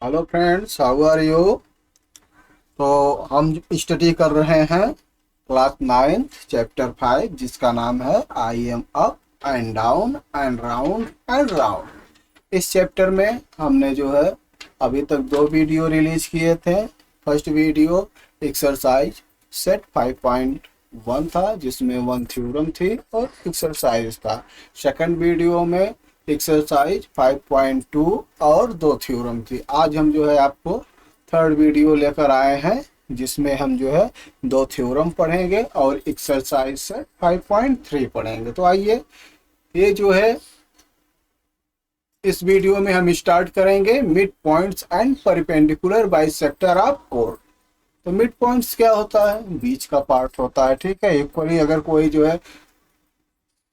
Hello friends, how are you. तो हम study कर रहे हैं क्लास 9th चैप्टर 5 जिसका नाम है I am up and down and round and round. इस चैप्टर में हमने जो है अभी तक दो वीडियो रिलीज किए थे। फर्स्ट वीडियो एक्सरसाइज सेट 5.1 था जिसमें वन थ्योरम थी और एक्सरसाइज था। सेकंड वीडियो में एक्सरसाइज 5.2 और दो थ्योरम थी। आज हम जो है आपको थर्ड वीडियो लेकर आए हैं जिसमें हम जो है दो थ्योरम पढ़ेंगे और एक्सरसाइज से 5.3 पढ़ेंगे। तो आइए, ये जो है इस वीडियो में हम स्टार्ट करेंगे mid points and perpendicular bisector of code. तो मिड पॉइंट्स क्या होता है? बीच का पार्ट होता है, ठीक है। इक्वली अगर कोई जो है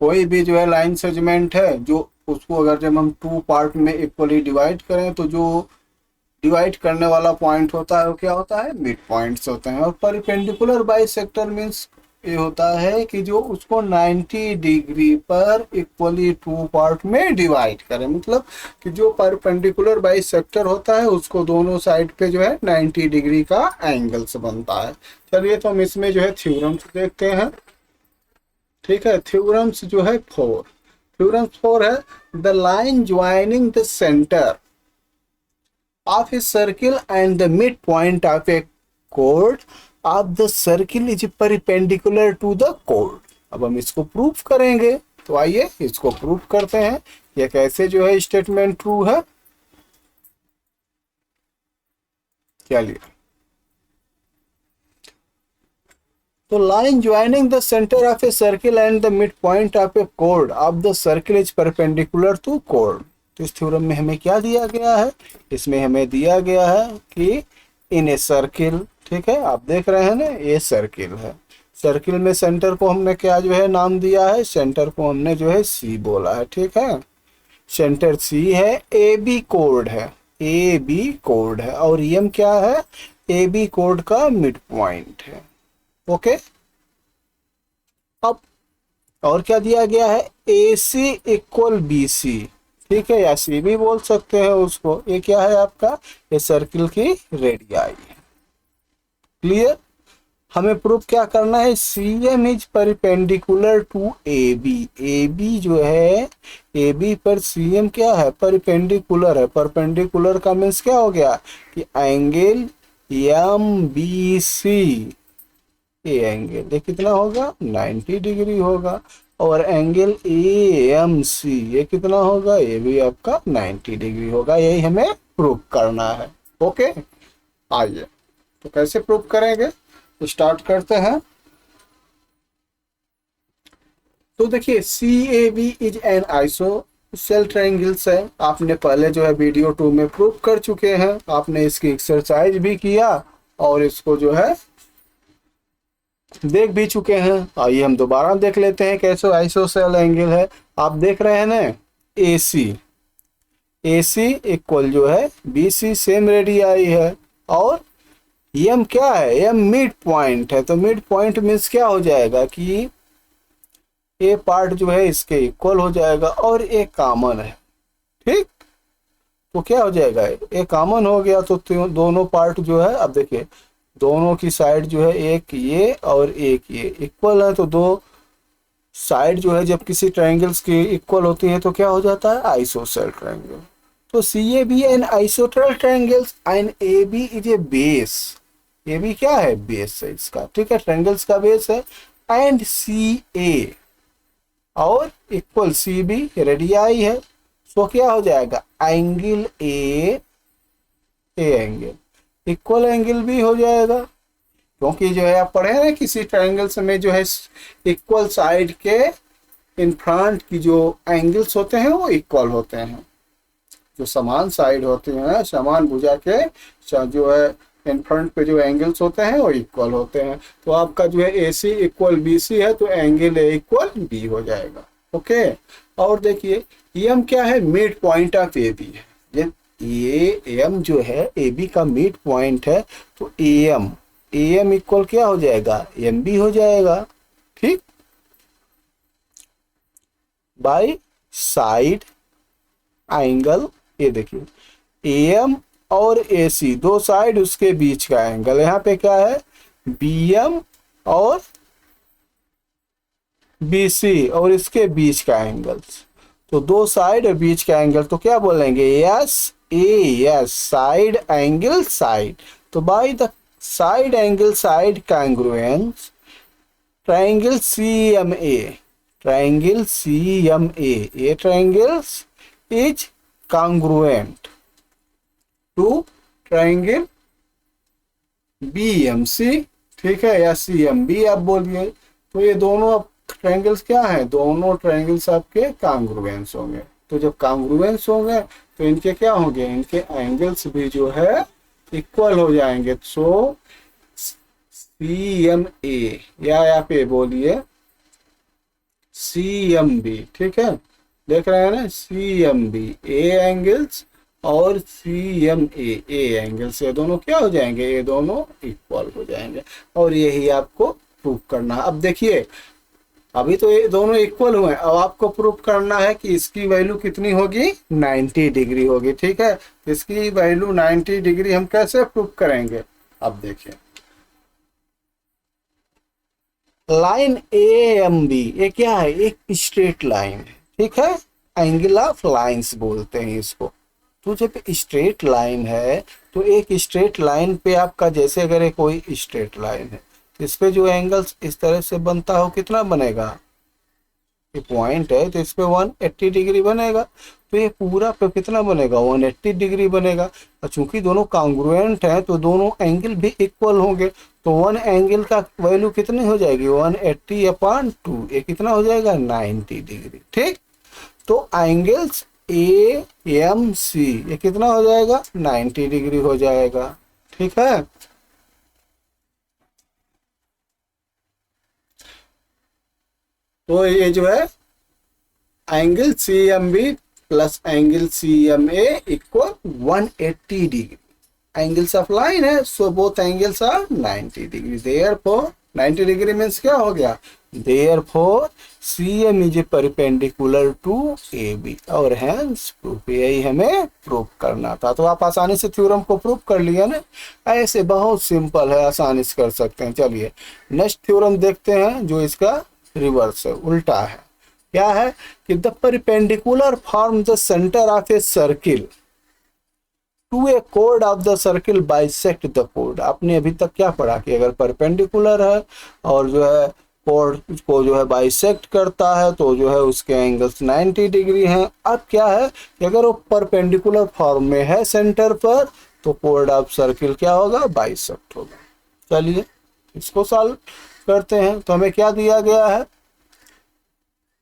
कोई भी जो है लाइन सेगमेंट है, जो उसको अगर जब हम टू पार्ट में इक्वली डिवाइड करें तो जो डिवाइड करने वाला पॉइंट होता है वो क्या होता है? मिड पॉइंट्स होते हैं। और परपेंडिकुलर बाइसेक्टर मींस ये होता है कि जो उसको 90 डिग्री पर इक्वली टू पार्ट में डिवाइड करें, मतलब कि जो परपेंडिकुलर बाइसेक्टर होता है उसको दोनों साइड पे जो है 90 डिग्री का एंगल्स बनता है। चलिए, तो हम इसमें जो है थ्योरम्स देखते हैं, ठीक है। थ्योरम्स जो है थ्योरम्स फोर है। The line joining the centre of a circle and the midpoint of a chord of the circle is perpendicular to the chord। अब हम इसको प्रूफ करेंगे, तो आइए इसको प्रूफ करते हैं। ये कैसे जो है स्टेटमेंट ट्रू है, क्या लिया। तो line joining the centre of a circle and the mid point of a chord of the circle is perpendicular to chord। तो इस थ्योरम में हमें क्या दिया गया है? इसमें हमें दिया गया है कि इन ए सर्किल, ठीक है, आप देख रहे हैं ना, ये सर्किल है। सर्किल में सेंटर को हमने क्या जो है नाम दिया है? सेंटर को हमने जो है सी बोला है, ठीक है। सेंटर सी है, ए बी कोड है, ए बी कोड है, और एम क्या है? ए बी कोड का मिड पॉइंट है। ओके, अब और क्या दिया गया है? ए सी इक्वल बी सी, ठीक है, या सी भी बोल सकते हैं उसको। ये क्या है आपका? ये सर्किल की रेडियाई है। क्लियर? हमें प्रूफ क्या करना है? C M is perpendicular to A B. A B जो है, ए बी पर सी एम क्या है? परपेंडिकुलर है। परपेंडिकुलर का मीन्स क्या हो गया कि एंगल एम बी सी, ये एंगल ये कितना होगा? 90 डिग्री होगा। और एंगल ए एम सी ये कितना होगा? ये भी आपका 90 डिग्री होगा। यही हमें प्रूव करना है। ओके, आइए तो कैसे प्रूव करेंगे, तो स्टार्ट करते हैं। तो देखिए, C A B is an isosceles triangles है। आपने पहले जो है वीडियो 2 में प्रूव कर चुके हैं, आपने इसकी एक्सरसाइज भी किया और इसको जो है देख भी चुके हैं। आइए हम दोबारा देख लेते हैं कैसे आइसोसेल एंगल है। आप देख रहे हैं ना, ए सी, ए सी इक्वल जो है बी सी, सेम रेडियाई है। और एम क्या है? एम मिड पॉइंट है। तो मिड पॉइंट मीन्स क्या हो जाएगा कि ए पार्ट जो है इसके इक्वल हो जाएगा और ए कॉमन है, ठीक। तो क्या हो जाएगा? ए कॉमन हो गया तो दोनों पार्ट जो है, अब देखिए दोनों की साइड जो है, एक ये और एक ये इक्वल है। तो दो साइड जो है जब किसी ट्रायंगल्स की इक्वल होती है तो क्या हो जाता है? Isosceles triangle. तो C A B an isosceles triangles and A B is a base. A B क्या है? बेस है इसका, ठीक है, ट्रायंगल्स का बेस है। एंड सी ए और इक्वल सी बी रेडियाई है। तो क्या हो जाएगा? Angle A angle equal angle भी हो जाएगा, क्योंकि जो है आप पढ़े ना किसी ट्रायंगल्स में जो है इक्वल साइड के इन फ्रंट की जो एंगल्स होते हैं वो इक्वल होते हैं। जो समान साइड होते हैं, समान भुजा के जो है इन फ्रंट पे जो एंगल्स होते हैं वो इक्वल होते हैं। तो आपका जो है ए सी इक्वल बी सी है तो एंगल ए इक्वल बी हो जाएगा। ओके, और देखिए एम क्या है? Mid point of A B है। ये एम जो है ए बी का मिड पॉइंट है, तो ए एम इक्वल क्या हो जाएगा? एम बी हो जाएगा, ठीक। बाई साइड एंगल, ये देखिए ए एम और AC, दो साइड उसके बीच का एंगल। यहाँ पे क्या है, BM और BC और इसके बीच का एंगल। तो दो साइड और बीच का एंगल, तो क्या बोलेंगे, यस, साइड एंगल साइड। तो by the side angle side congruence triangle CMA, a triangle is congruent to triangle BMC, ठीक है, या CMB आप बोलिए। तो ये दोनों ट्रायंगल्स क्या हैं, दोनों ट्रायंगल्स आपके कांग्रुएंस होंगे। तो जब कांग्रुएंस होंगे तो इनके क्या होंगे, इनके एंगल्स भी जो है इक्वल हो जाएंगे। सो CMA या यहाँ पे बोलिए CMB, ठीक है, देख रहे हैं ना, CMB A एंगल्स और CMA A एंगल्स, ये दोनों क्या हो जाएंगे, ये दोनों इक्वल हो जाएंगे। और यही आपको प्रूव करना है। अब देखिए, अभी तो ये दोनों इक्वल हुए, अब आपको प्रूव करना है कि इसकी वैल्यू कितनी होगी, 90 डिग्री होगी, ठीक है। इसकी वैल्यू 90 डिग्री हम कैसे प्रूव करेंगे, अब देखिए, लाइन AMB ये क्या है, एक स्ट्रेट लाइन है, ठीक है, एंगल ऑफ लाइंस बोलते हैं इसको। तो जब स्ट्रेट लाइन है तो एक स्ट्रेट लाइन पे आपका, जैसे अगर कोई स्ट्रेट लाइन है तो इस पे जो एंगल्स इस तरह से बनता हो, कितना बनेगा, ये पॉइंट है तो इस पे 180 डिग्री बनेगा। तो ये पूरा पे कितना बनेगा, 180 डिग्री बनेगा। और चूंकि दोनों कांग्रुएंट हैं तो दोनों एंगल भी इक्वल होंगे। तो वन एंगल का वैल्यू कितनी हो जाएगी, 180/2, ये कितना हो जाएगा, 90 डिग्री, ठीक। तो एंगल्स AMC ये कितना हो जाएगा, 90 डिग्री हो जाएगा, ठीक है। तो ये जो है angle CMB plus angle CMA equal 180 degree. Angles of line है, so both angles are 90 degree. Therefore 90 degree means क्या हो गया, therefore CM is perpendicular to AB और हेंस प्रूफ, यही हमें प्रूफ करना था। तो आप आसानी से थ्योरम को प्रूफ कर लिया ना, ऐसे बहुत सिंपल है, आसानी से कर सकते हैं। चलिए नेक्स्ट थ्योरम देखते हैं जो इसका रिवर्स है, उल्टा है। क्या है कि the perpendicular form the centre of a circle to A code of the circle bisect the code. आपने अभी तक क्या पढ़ा कि अगर परपेंडिकुलर है और जो है कोड को जो है बाइसेक्ट करता है तो जो है उसके एंगल्स 90 डिग्री हैं। अब क्या है कि अगर वो परपेंडिकुलर फॉर्म में है सेंटर पर तो कोड ऑफ सर्किल क्या होगा, बाइसेक्ट होगा। चलिए इसको सॉल्व करते हैं। तो हमें क्या दिया गया है,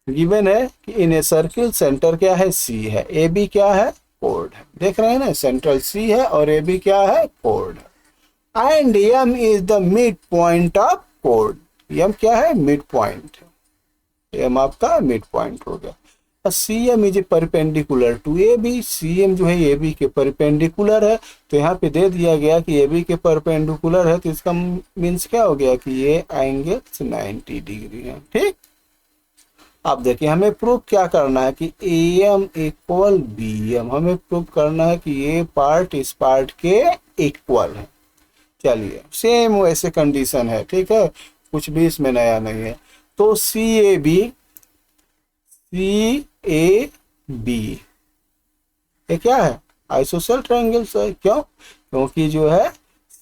गिवन है कि इन ए सर्किल सेंटर क्या है, C है, AB क्या है, कोड है। देख रहे हैं ना, सेंट्रल C है और AB क्या है, कोड है। And M is the mid point of कोड। M क्या है, मिड पॉइंट, M आपका मिड पॉइंट हो गया। CM is perpendicular to AB, CM जो है AB के परपेंडिकुलर है। तो यहाँ पे दे दिया गया कि AB के परपेंडिकुलर है, तो इसका मीन्स क्या हो गया कि ये एंगल 90 डिग्री है, ठीक। अब देखिए हमें प्रूफ क्या करना है कि AM इक्वल BM, हमें प्रूफ करना है कि ये पार्ट इस पार्ट के इक्वल है। चलिए सेम वैसे कंडीशन है, ठीक है, कुछ भी इसमें नया नहीं है। तो CAB ये क्या है, आइसोसेल ट्रायंगल्स है। क्यों, क्योंकि जो है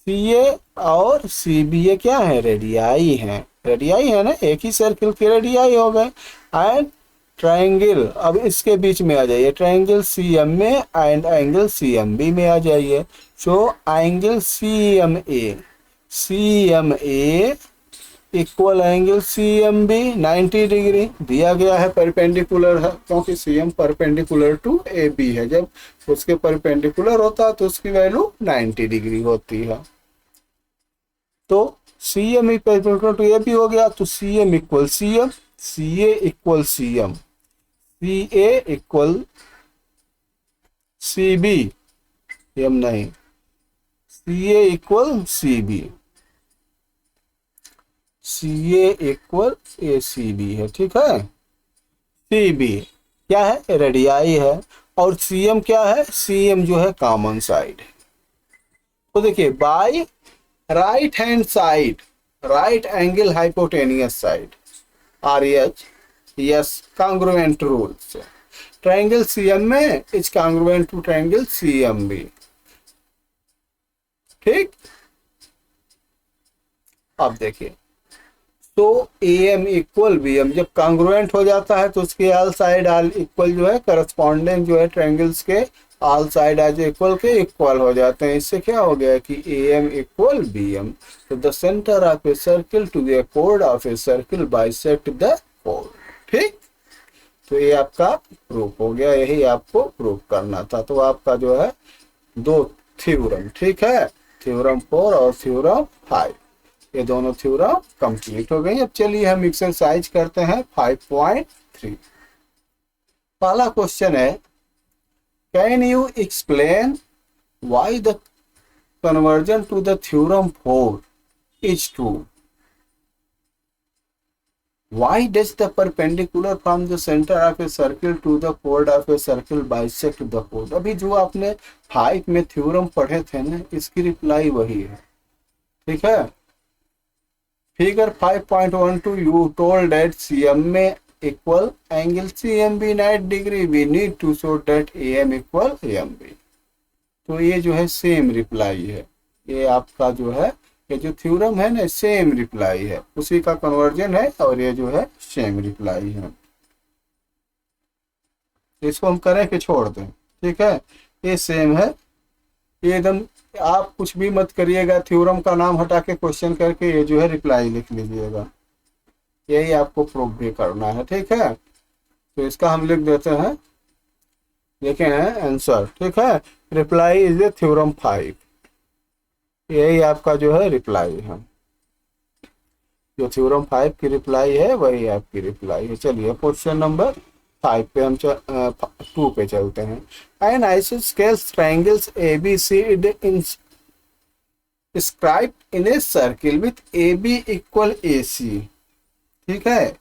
CA और CB ये क्या है, रेडियाई है, रेडियाई है ना, एक ही सर्किल के रेडियाई हो गए। एंड ट्रायंगल, अब इसके बीच में आ जाइए, ट्रायंगल CM में एंड एंगल CMB में आ जाइए। So angle CMA equal angle CMB 90 degree दिया गया है, परपेंडिकुलर है, क्योंकि CM परपेंडिकुलर टू AB है। जब उसके परपेंडिकुलर होता है तो उसकी वैल्यू 90 डिग्री होती है। तो CM इक्वल टू AB हो गया, तो CM equal CM, CA equal CM, CA equal CB, M नहीं, CA equal CB, CA equal ACB है, ठीक है। CB क्या है, रेडियाई है, और CM क्या है, CM जो है कॉमन साइड है, तो देखिए by right hand side right angle hypotenuse side RH, yes, congruent rules. Triangle CM में is congruent to triangle CMB। ठीक, अब देखिए तो AM इक्वल BM जब कॉन्ग्रुएंट हो जाता है तो उसके ऑल साइड ऑल इक्वल जो है करस्पॉन्डिंग जो है ट्रायंगल्स के ऑल साइड एज इक्वल के इक्वल हो जाते हैं। इससे क्या हो गया कि AM इक्वल BM, तो the centre of a circle to the code of a circle bisect the code. ठीक, तो ये आपका प्रूफ हो गया, यही आपको प्रूफ करना था। तो आपका जो है दो थ्योरम, ठीक है, थ्योरम 4 और थ्योरम 5, ये दोनों थ्योरम कंप्लीट हो गई। अब चलिए हम एक्सरसाइज करते हैं 5.3। पहला क्वेश्चन है, can you explain why the conversion to the theorem 4 is true? Why does the perpendicular from the center of a circle to the chord of a circle bisect the chord? अभी जो आपने 5 में theorem पढ़े थे ना, इसकी reply वही है। ठीक है, figure 5.12 you told that CM में equal angle CMB 90 degree, we need to show that AM equal AMB। तो ये जो है सेम रिप्लाई है, ये आपका जो है ये जो थ्योरम है ना सेम रिप्लाई है, उसी का कन्वर्जन है और ये जो है सेम रिप्लाई है। इसको हम करें कि छोड़ दें? ठीक है, ये सेम है, ये एकदम आप कुछ भी मत करिएगा, थ्योरम का नाम हटा के क्वेश्चन करके ये जो है रिप्लाई लिख लीजिएगा, यही आपको प्रूफ भी करना है। ठीक है, तो इसका हम लिख देते हैं, देखें आंसर। ठीक है, रिप्लाई इज ए थ्योरम 5, यही आपका जो है रिप्लाई है, जो थ्योरम 5 की रिप्लाई है वही आपकी रिप्लाई है। चलिए क्वेश्चन नंबर 5 पे हम 2 पे चलते हैं। An isosceles triangles ABCD inscribed in a circle with AB equal AC, ठीक है,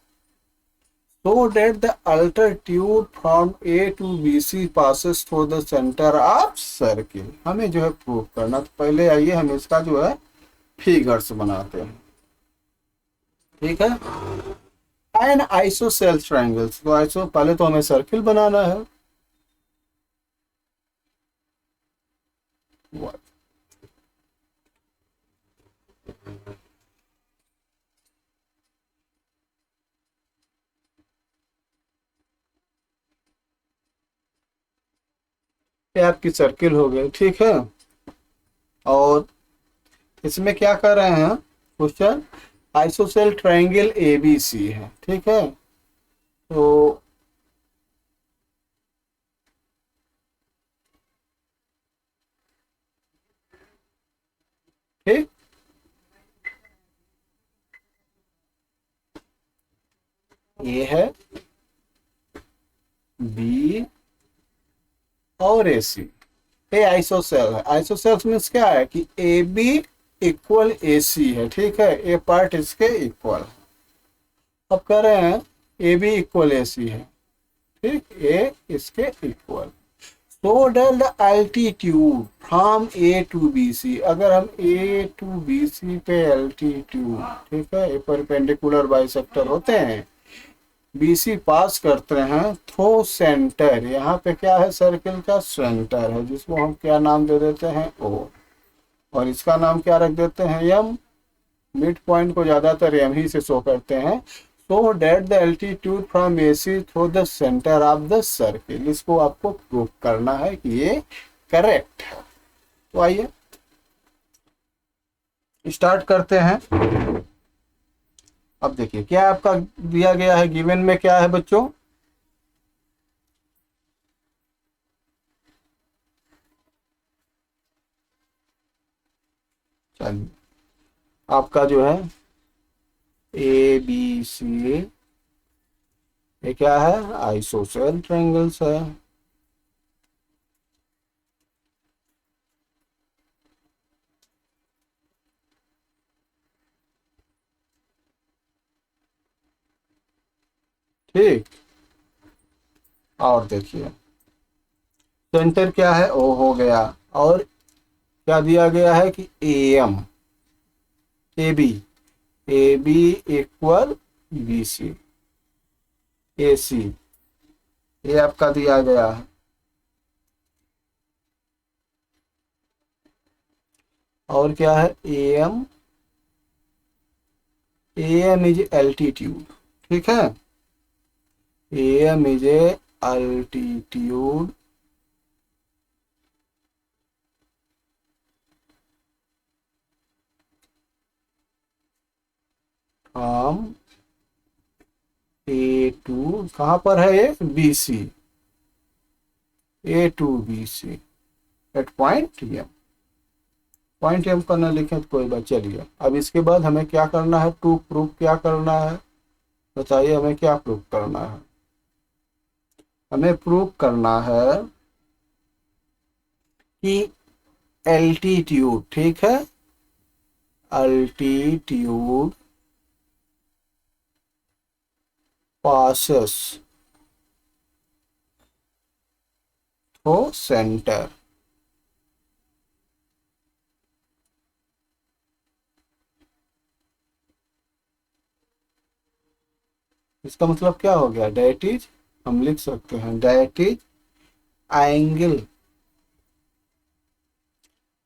so that the altitude from A to BC passes through the center of circle। हमें जो है प्रूफ करना, तो पहले आइए हम इसका जो है फिगर्स बनाते हैं। ठीक है, एन आइसोसेल्स ट्रायंगल्स, तो आइसो पहले तो हमें सर्किल बनाना है। ये आपकी सर्किल हो गई। ठीक है, और इसमें क्या कर रहे हैं क्वेश्चन, आइसोसेल ट्रायंगल ABC है। ठीक है, तो ठीक, ये है B और AC, ये आइसोसेल है। आइसोसेल्स मीन्स क्या है कि AB इक्वल AC है। ठीक है, ये पार्ट इसके इक्वल, अब कह रहे हैं AB इक्वल AC है। ठीक, ये इसके इक्वल, सो डेल the altitude from A to BC, अगर हम A टू BC पे एल्टीट्यूड, ठीक है, ये परपेंडिकुलर बाइसेक्टर होते हैं, BC पास करते हैं थ्रो सेंटर, यहाँ पे क्या है सर्किल का सेंटर है, जिसको हम क्या नाम दे देते हैं O, और इसका नाम क्या रख देते हैं M, मिड पॉइंट को ज्यादातर M ही से शो करते हैं। So that the altitude from AC through the centre of the circle, इसको आपको प्रूव करना है कि ये करेक्ट है। तो आइए स्टार्ट करते हैं। अब देखिए क्या आपका दिया गया है, गिवन में क्या है बच्चों, चलिए आपका जो है ABC, ये क्या है, आइसोसेल ट्रायंगल्स है। ठीक, और देखिए सेंटर क्या है, O हो गया, और क्या दिया गया है कि AM AB AB equal BC AC, ये आपका दिया गया है। और क्या है AM इज एल्टीट्यूड, ठीक है। AM is a altitude from A to, कहाँ पर है ये BC, A to BC at point M। Point M करना लिखें तो कोई बात, चलिए अब इसके बाद हमें क्या करना है, टू प्रूफ क्या करना है, बताइए हमें क्या प्रूफ करना है। हमें प्रूफ करना है कि एल्टीट्यूड, ठीक है, अल्टीट्यूड पासेस थ्रू सेंटर। इसका मतलब क्या हो गया, डेट इज, हम लिख सकते हैं डेट इज एंगल,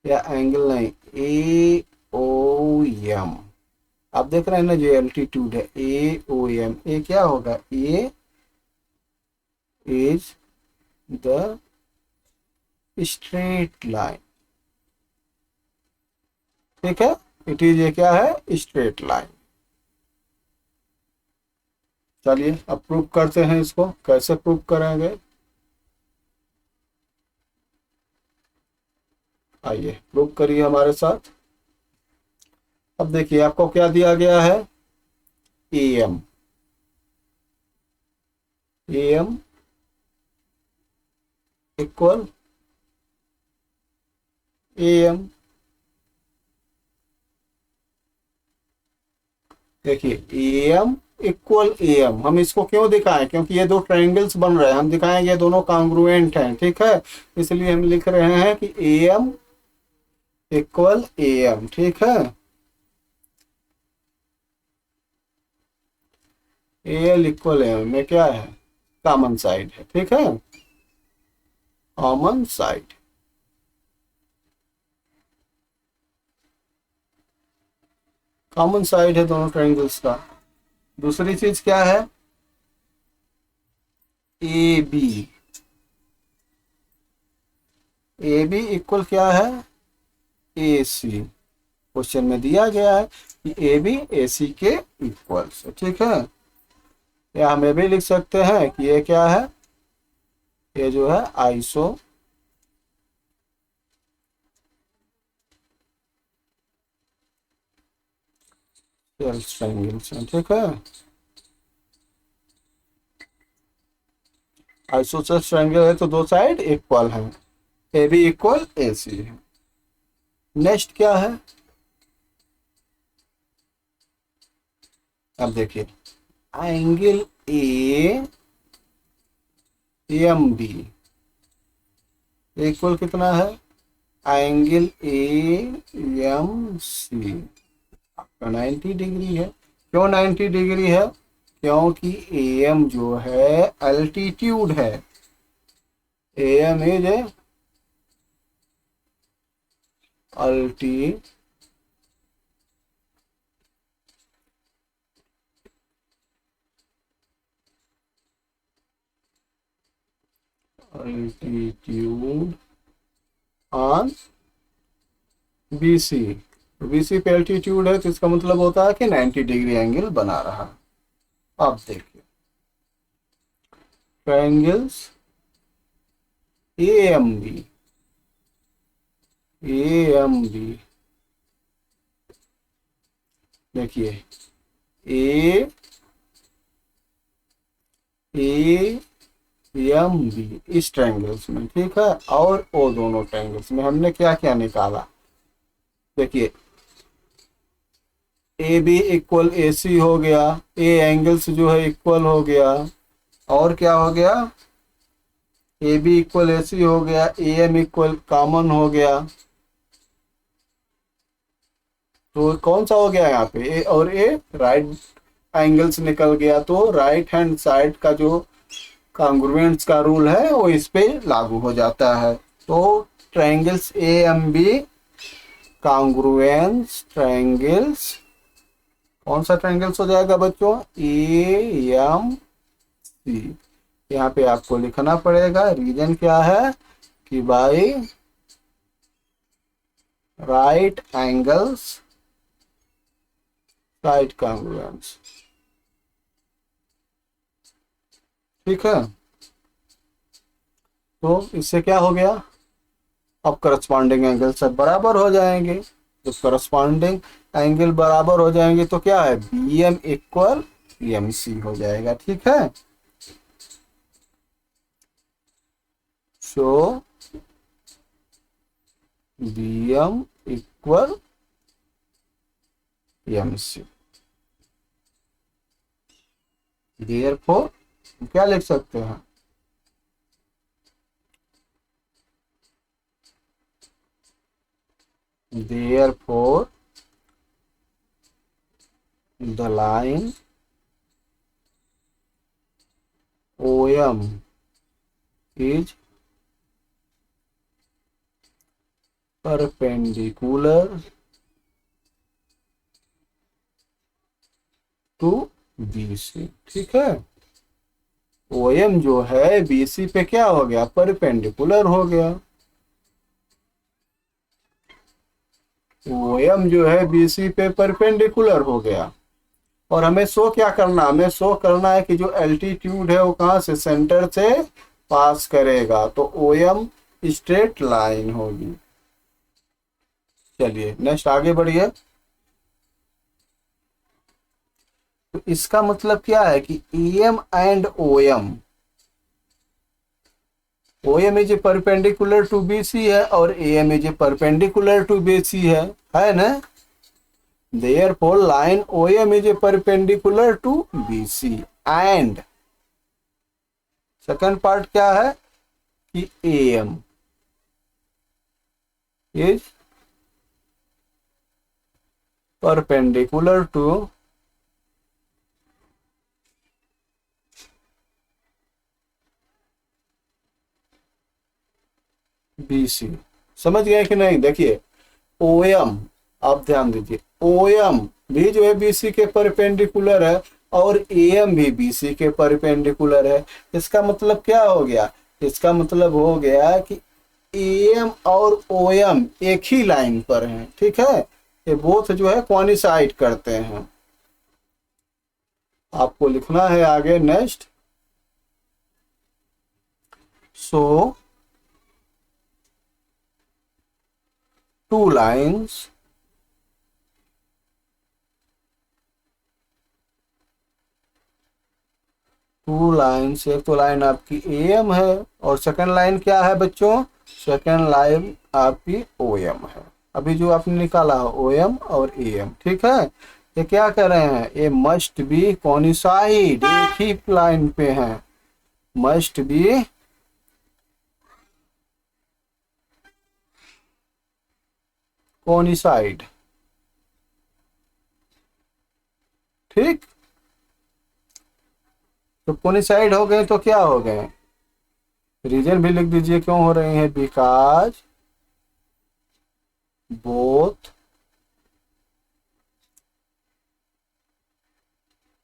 या एंगल नहीं, ए ओ एम। आप देख रहे हैं ना, जो एल्टीट्यूड है ए ओ एम, ए क्या होगा, ए इज द स्ट्रेट लाइन, ठीक है, इट इज ये क्या है, स्ट्रेट लाइन। चलिए अब प्रूव करते हैं इसको, कैसे प्रूव करेंगे, आइए प्रूव करिए हमारे साथ। अब देखिए आपको क्या दिया गया है, AM AM इक्वल AM। देखिए AM इक्वल AM, हम इसको क्यों दिखाएं, क्योंकि ये दो ट्रायंगल्स बन रहे हैं, हम दिखाएंगे ये दोनों कांग्रुएंट हैं, ठीक है, इसलिए हम लिख रहे हैं कि AM इक्वल AM, ठीक है। AL इक्वल AM में क्या है, कॉमन साइड है, ठीक है, कॉमन साइड। कॉमन साइड है दोनों ट्रायंगल्स का। दूसरी चीज क्या है, AB AB इक्वल क्या है, AC। क्वेश्चन में दिया गया है कि AB AC के इक्वल से, ठीक है, या हम ये भी लिख सकते हैं कि ये क्या है, ये जो है आइसो सेल्स ट्रायंगल्स, ठीक है, आइसोसेल्स ट्रायंगल है तो दो साइड इक्वल है, AB इक्वल AC है। नेक्स्ट क्या है, अब देखिए एंगल AMB इक्वल कितना है, एंगल AMC आपका 90 डिग्री है। क्यों 90 डिग्री है, क्योंकि AM जो है अल्टीट्यूड है, AM is a altitude on BC। BC पे अल्टीट्यूड है तो इसका मतलब होता है कि 90 डिग्री एंगल बना रहा। अब देखिए ट्रायंगल्स AMB देखिए AMB इस ट्रायंगल्स में, ठीक है, और वो दोनों ट्रायंगल्स में हमने क्या क्या निकाला, देखिए AB इक्वल AC हो गया, A एंगल्स जो है इक्वल हो गया, और क्या हो गया, AB इक्वल AC हो गया, AM इक्वल कॉमन हो गया, तो कौन सा हो गया यहाँ पे, ए और ए राइट एंगल्स निकल गया, तो राइट हैंड साइड का जो कॉन्ग्रुएंस का रूल है वो इस पे लागू हो जाता है। तो triangles A M B congruence triangles, कौन सा ट्रायंगल्स हो जाएगा बच्चों, ए एम सी। यहाँ पे आपको लिखना पड़ेगा, रीजन क्या है कि भाई राइट एंगल्स साइड कॉन्ग्रुएंस। ठीक है, तो इससे क्या हो गया, अब करस्पॉन्डिंग एंगल सब बराबर हो जाएंगे। जब करस्पॉन्डिंग एंगल बराबर हो जाएंगे तो क्या है, B M equal M C हो जाएगा। ठीक है, so B M equal M C. Therefore क्या लिख सकते हैं, therefore the line OM is perpendicular to BC। ठीक है, OM जो है BC पे क्या हो गया, परपेंडिकुलर हो गया। OM जो है BC पे परपेंडिकुलर हो गया। और हमें शो क्या करना, हमें शो करना है कि जो एल्टीट्यूड है वो कहाँ से, सेंटर से पास करेगा, तो OM स्ट्रेट लाइन होगी। चलिए नेक्स्ट आगे बढ़िए। तो इसका मतलब क्या है कि EM and OM is perpendicular to BC है और AM is perpendicular to BC है ना। Therefore line OM is perpendicular to BC and second part क्या है कि AM is perpendicular to BC। समझ गए कि नहीं, देखिए OM, आप ध्यान दीजिए, OM भी जो है BC के परपेंडिकुलर है और AM भी BC के परपेंडिकुलर है। इसका मतलब क्या हो गया, इसका मतलब हो गया कि AM और OM एक ही लाइन पर हैं। ठीक है, ये बोथ जो है कोइंसाइड करते हैं। आपको लिखना है आगे नेक्स्ट, सो टू लाइन्स एक तो लाइन आपकी AM है और सेकंड लाइन क्या है बच्चों, सेकंड लाइन आपकी OM है। अभी जो आपने निकाला OM और AM। ठीक है, ये क्या कर रहे हैं, ये मस्ट बी कोइंसाइड, एक ही लाइन पे हैं, मस्ट बी कोइंसाइड। ठीक, तो कोइंसाइड हो गए तो क्या हो गए, रीजन भी लिख दीजिए क्यों हो रहे हैं, because both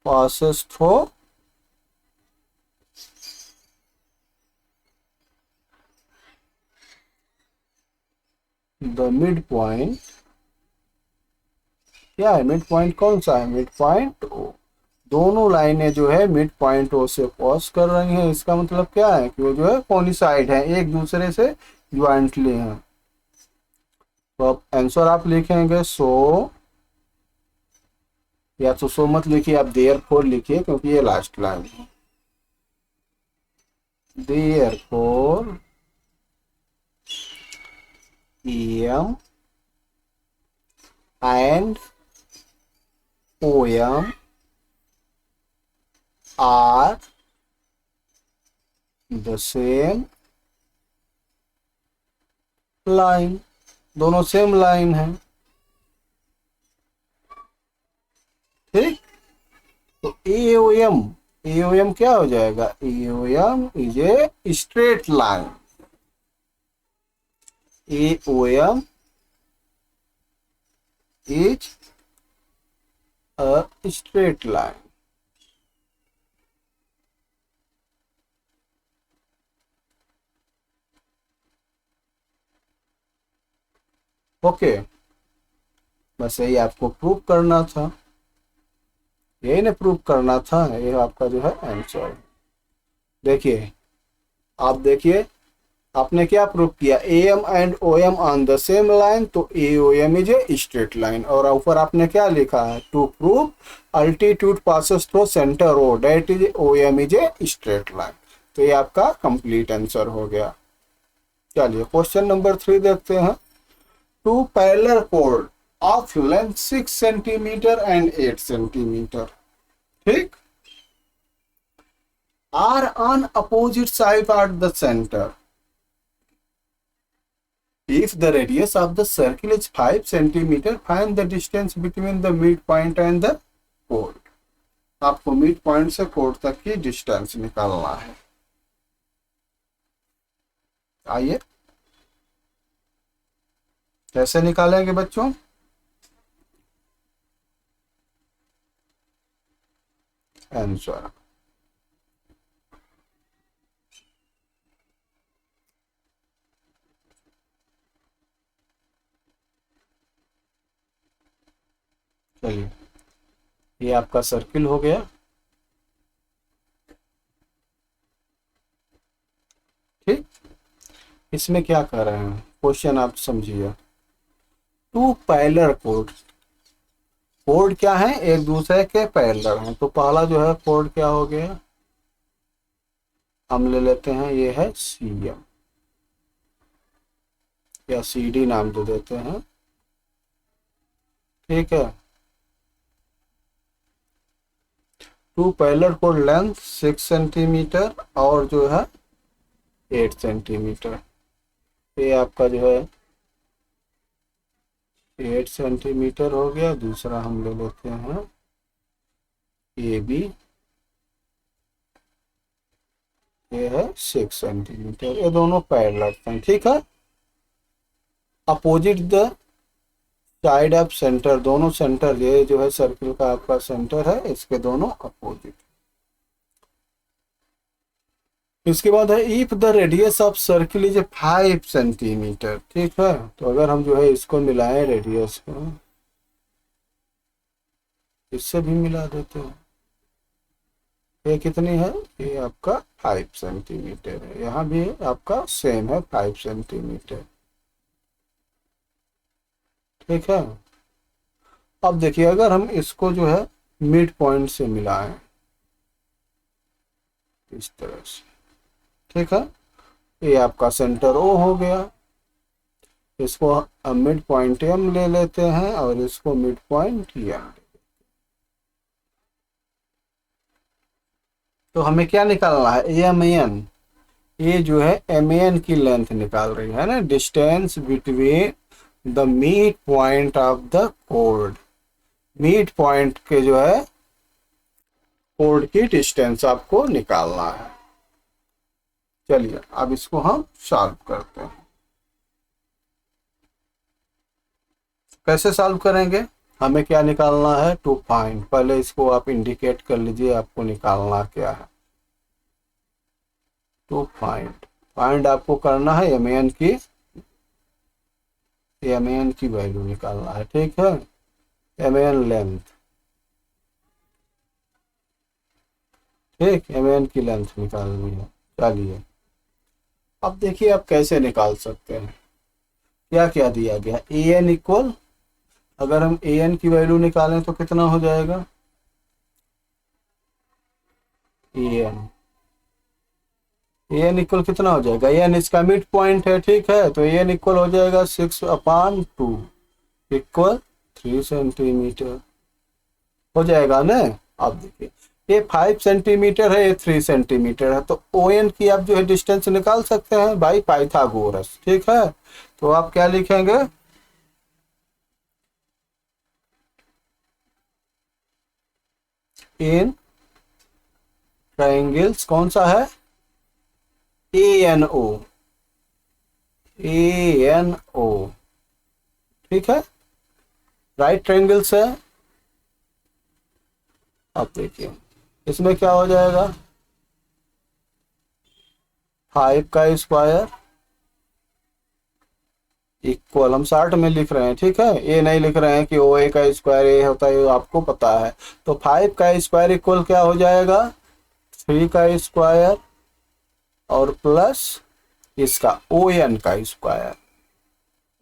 passes through the midpoint। क्या है मिड पॉइंट, कौन सा है मिड पॉइंट, दोनों लाइनें जो है मिड पॉइंट ओ से क्रॉस कर रही हैं। इसका मतलब क्या है कि वो जो है कोइंसाइड है, एक दूसरे से ज्वाइंटली हैं। तो अब आंसर आप लिखेंगे सो, या तो सो मत लिखिए, आप देयरफॉर लिखिए क्योंकि ये लास्ट लाइन है। Therefore EM and OM are the same line, दोनों सेम लाइन है। ठीक। तो एओएम क्या हो जाएगा, AOM is a straight line, AOM is a straight line. Okay, बस यही आपको प्रूव करना था, यही ना प्रूव करना था, ये आपका जो है आंसर। देखिए, आप देखिए आपने क्या प्रूव किया, A M and O M on the same line, तो A O M is a straight line. और ऊपर आपने क्या लिखा है, to prove altitude passes through centre O that is O M is a straight line. तो ये आपका कंप्लीट आंसर हो गया। चलिए क्वेश्चन नंबर 3 देखते हैं। टू पैरेलल कोड of length 6 centimetre and 8 centimetre, ठीक, are on opposite side at the centre. If the radius of the circle is 5 centimeter, find the distance between the midpoint and the chord. आपको mid point से code तक की distance निकालना है। आइए कैसे निकालेंगे बच्चों, आंसर। चलिए, ये आपका सर्किल हो गया, ठीक। इसमें क्या कर रहे हैं, क्वेश्चन आप समझिए। टू पैरेलल कोड, कोड क्या है, एक दूसरे के पैरेलल हैं। तो पहला जो है कोड क्या हो गया, हम ले लेते हैं, ये है सी एम या सी डी नाम दे देते हैं, ठीक है। टू पैरेलल कोड लेंथ 6 सेंटीमीटर और जो है 8 सेंटीमीटर। ये आपका जो है 8 सेंटीमीटर हो गया। दूसरा हम ले लेते हैं ए बी, ये है 6 सेंटीमीटर। ये दोनों पैरेलल हैं, ठीक है। Opposite the side of centre, दोनों सेंटर, ये जो है सर्किल का आपका सेंटर है, इसके दोनों अपोजिट। इसके बाद है if the radius of circle is 5 centimetre, ठीक है। तो अगर हम जो है इसको मिलाएं रेडियस को, इससे भी मिला देते हैं, ये कितनी है, ये आपका 5 सेंटीमीटर है। यहाँ भी आपका सेम है 5 सेंटीमीटर, ठीक है। अब देखिए अगर हम इसको जो है मिड पॉइंट से मिलाएं इस तरह से, ठीक है, ये आपका सेंटर ओ हो गया। इसको मिड पॉइंट एम ले लेते हैं और इसको मिड पॉइंट एम। तो हमें क्या निकालना है, एम एन, ये जो है एम एन की लेंथ निकाल रही है ना, distance between the mid point of the code. Mid point के जो है कोड की डिस्टेंस आपको निकालना है। चलिए अब इसको हम सॉल्व करते हैं। कैसे सॉल्व करेंगे, हमें क्या निकालना है, टू फाइंड। पहले इसको आप इंडिकेट कर लीजिए, आपको निकालना क्या है, टू फाइंड। फाइंड आपको करना है एम एन की वैल्यू निकालना है, ठीक है। एम एन लेंथ, ठीक, एम एन की लेंथ निकालनी है। चलिए अब देखिए आप कैसे निकाल सकते हैं। क्या क्या दिया गया, ए एन इक्वल, अगर हम ए एन की वैल्यू निकालें तो कितना हो जाएगा, ए एन इक्वल कितना हो जाएगा, एन इसका मिड पॉइंट है, ठीक है। तो एन इक्वल हो जाएगा 6/2 इक्वल 3 सेंटीमीटर हो जाएगा ना। अब देखिए ये 5 सेंटीमीटर है, ये 3 सेंटीमीटर है, तो ओ एन की आप जो है डिस्टेंस निकाल सकते हैं बाई पाइथागोरस, ठीक है। तो आप क्या लिखेंगे, इन ट्रायंगल्स कौन सा है, ANO, ANO, ठीक है, राइट ट्रायंगल्स है। अब देखिए इसमें क्या हो जाएगा, 5 का स्क्वायर इक्वल, हम 60 में लिख रहे हैं, ठीक है, ये नहीं लिख रहे हैं कि OA का स्क्वायर ये होता है, आपको पता है। तो 5 का स्क्वायर इक्वल क्या हो जाएगा, 3 का स्क्वायर और प्लस इसका ON का स्क्वायर,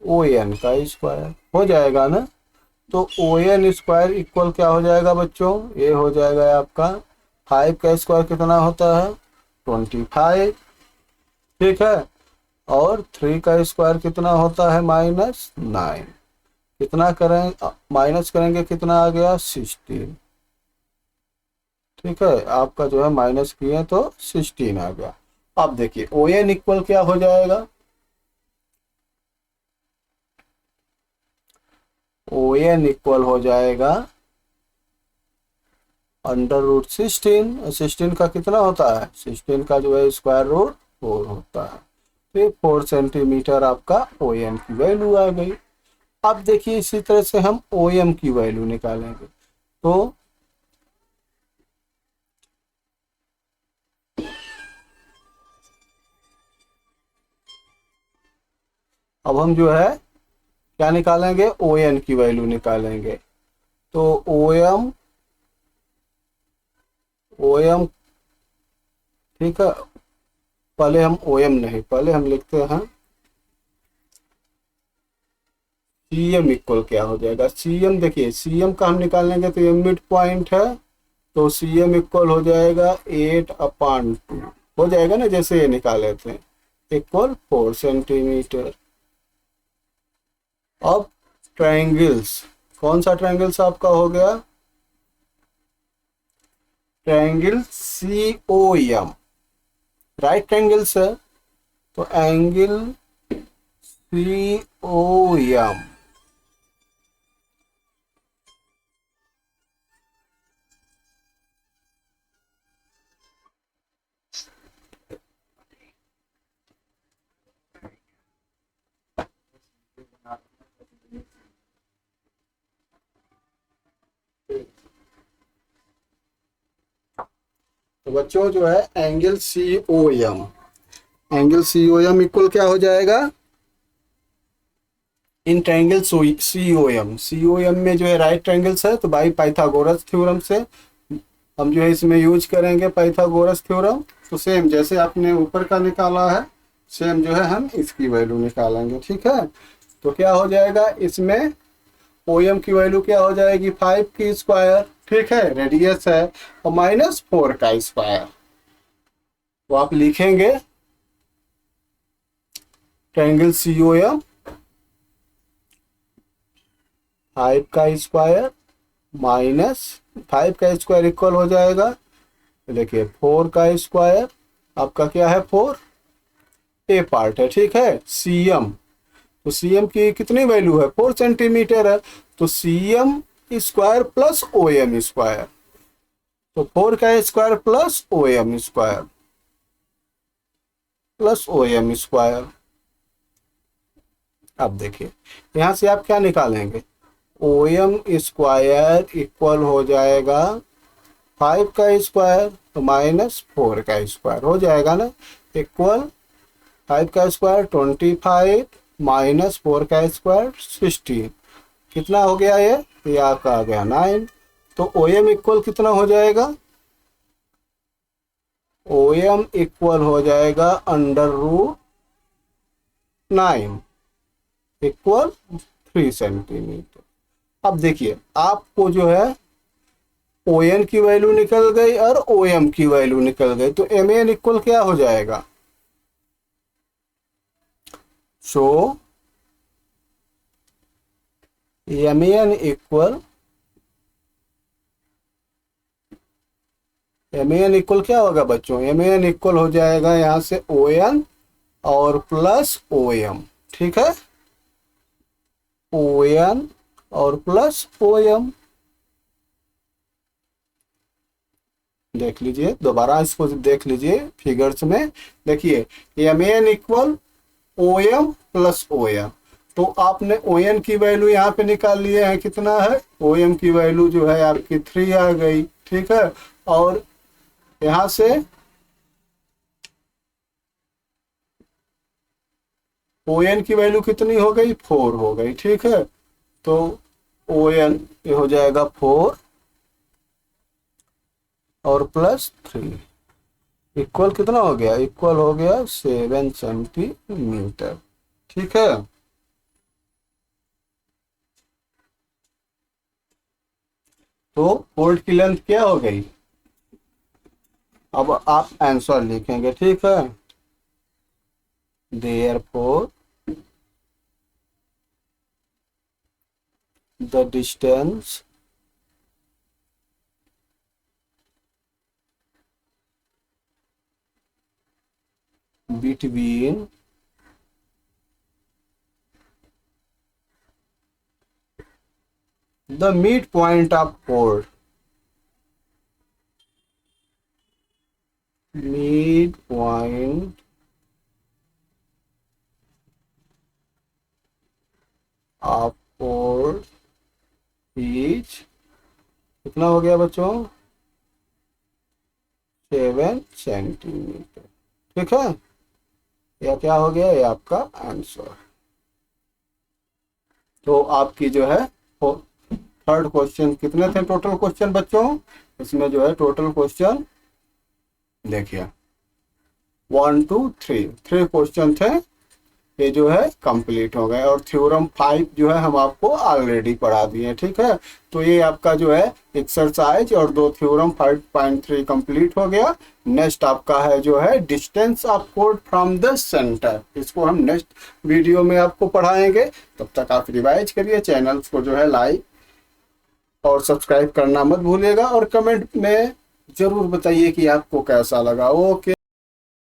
ON का स्क्वायर हो जाएगा ना। तो ON स्क्वायर इक्वल क्या हो जाएगा बच्चों, ये हो जाएगा आपका 5 का स्क्वायर कितना होता है 25, ठीक है, और 3 का स्क्वायर कितना होता है -9, कितना करें माइनस करेंगे कितना आ गया 16, ठीक है, आपका जो है माइनस किए तो 16 आ गया। अब देखिए ON इक्वल क्या हो जाएगा, ON इक्वल हो जाएगा √16, 16 का कितना होता है, 16 का जो है स्क्वायर रूट 4 होता है, तो 4 सेंटीमीटर आपका ON की वैल्यू आ गई। अब देखिए इसी तरह से हम OM की वैल्यू निकालेंगे। तो अब हम जो है क्या निकालेंगे, ON की वैल्यू निकालेंगे। तो OM ठीक है, पहले हम OM नहीं, पहले हम लिखते हैं CM इक्वल क्या हो जाएगा, CM देखिए CM का हम निकालेंगे तो ये मिड पॉइंट है, तो CM इक्वल हो जाएगा 8/2 हो जाएगा ना, जैसे ये निकाले थे, इक्वल 4 सेंटीमीटर। अब ट्रायंगल्स, कौन सा ट्रायंगल्स आपका हो गया, ट्रायंगल COM, राइट ट्रायंगल्स है, तो एंगल COM तो बच्चों जो है एंगल COM इक्वल क्या हो जाएगा, इन ट्रायंगल COM में जो है राइट ट्रायंगल्स है, तो बाई पाइथागोरस थ्योरम से हम जो है इसमें यूज करेंगे पाइथागोरस थ्योरम। तो सेम जैसे आपने ऊपर का निकाला है, सेम जो है हम इसकी वैल्यू निकालेंगे, ठीक है। तो क्या हो जाएगा इसमें, OM की वैल्यू क्या हो जाएगी 5 की स्क्वायर, ठीक है, रेडियस है, और -4 का स्क्वायर। तो आप लिखेंगे ट्रायंगल COM 5 का स्क्वायर -5 का स्क्वायर इक्वल हो जाएगा, देखिए 4 का स्क्वायर, आपका क्या है 4, ए पार्ट है, ठीक है, CM, तो CM की कितनी वैल्यू है 4 सेंटीमीटर है, तो CM square plus OM square, तो 4 का square plus OM square plus OM square. अब देखिए यहां से आप क्या निकालेंगे, OM स्क्वायर इक्वल हो जाएगा 5 का स्क्वायर तो -4 का स्क्वायर हो जाएगा ना, इक्वल 5 का स्क्वायर 25 -4 का स्क्वायर 16, कितना हो गया ये आपका आ गया 9। तो OM इक्वल कितना हो जाएगा, OM इक्वल हो जाएगा √9 इक्वल 3 सेंटीमीटर। अब देखिए आपको जो है ON की वैल्यू निकल गई और OM की वैल्यू निकल गई, तो MAN इक्वल क्या हो जाएगा, सो MAN इक्वल क्या होगा बच्चों, MAN इक्वल हो जाएगा यहां से ON और प्लस OM, ठीक है, ON और प्लस OM, देख लीजिए, दोबारा इसको देख लीजिए फिगर्स में। देखिए M N equal O M plus O M, तो आपने ओ एन की वैल्यू यहाँ पे निकाल लिए हैं, कितना है, ओ एम की वैल्यू जो है आपकी 3 आ गई, ठीक है। और यहाँ से ओ एन की वैल्यू कितनी हो गई, 4 हो गई, ठीक है। तो ओ एन ये हो जाएगा 4 और प्लस 3 इक्वल कितना हो गया, इक्वल हो गया 7 सेंटीमीटर, ठीक है। तो बोल्ट की लेंथ क्या हो गई, अब आप आंसर लिखेंगे, ठीक है। Therefore the distance between the midpoint of chord, midpoint of chord is कितना हो गया बच्चों, 7 सेंटीमीटर, ठीक है। यह क्या हो गया, ये आपका आंसर। तो आपकी जो है थर्ड क्वेश्चन, कितने थे टोटल क्वेश्चन बच्चों, इसमें जो है टोटल क्वेश्चन देखिए 1 2 3 क्वेश्चन थे, ये जो है कंप्लीट हो गए। और थ्योरम 5 जो है हम आपको ऑलरेडी पढ़ा दिए, ठीक है। तो ये आपका जो है एक्सरसाइज और 2 थ्योरम 5.3 कंप्लीट हो गया। नेक्स्ट आपका है जो है distance of code from the centre, इसको हम नेक्स्ट वीडियो में आपको पढ़ाएंगे। तब तक आप रिवाइज करिए, चैनल को जो है लाइक और सब्सक्राइब करना मत भूलिएगा, और कमेंट में जरूर बताइए कि आपको कैसा लगा। ओके।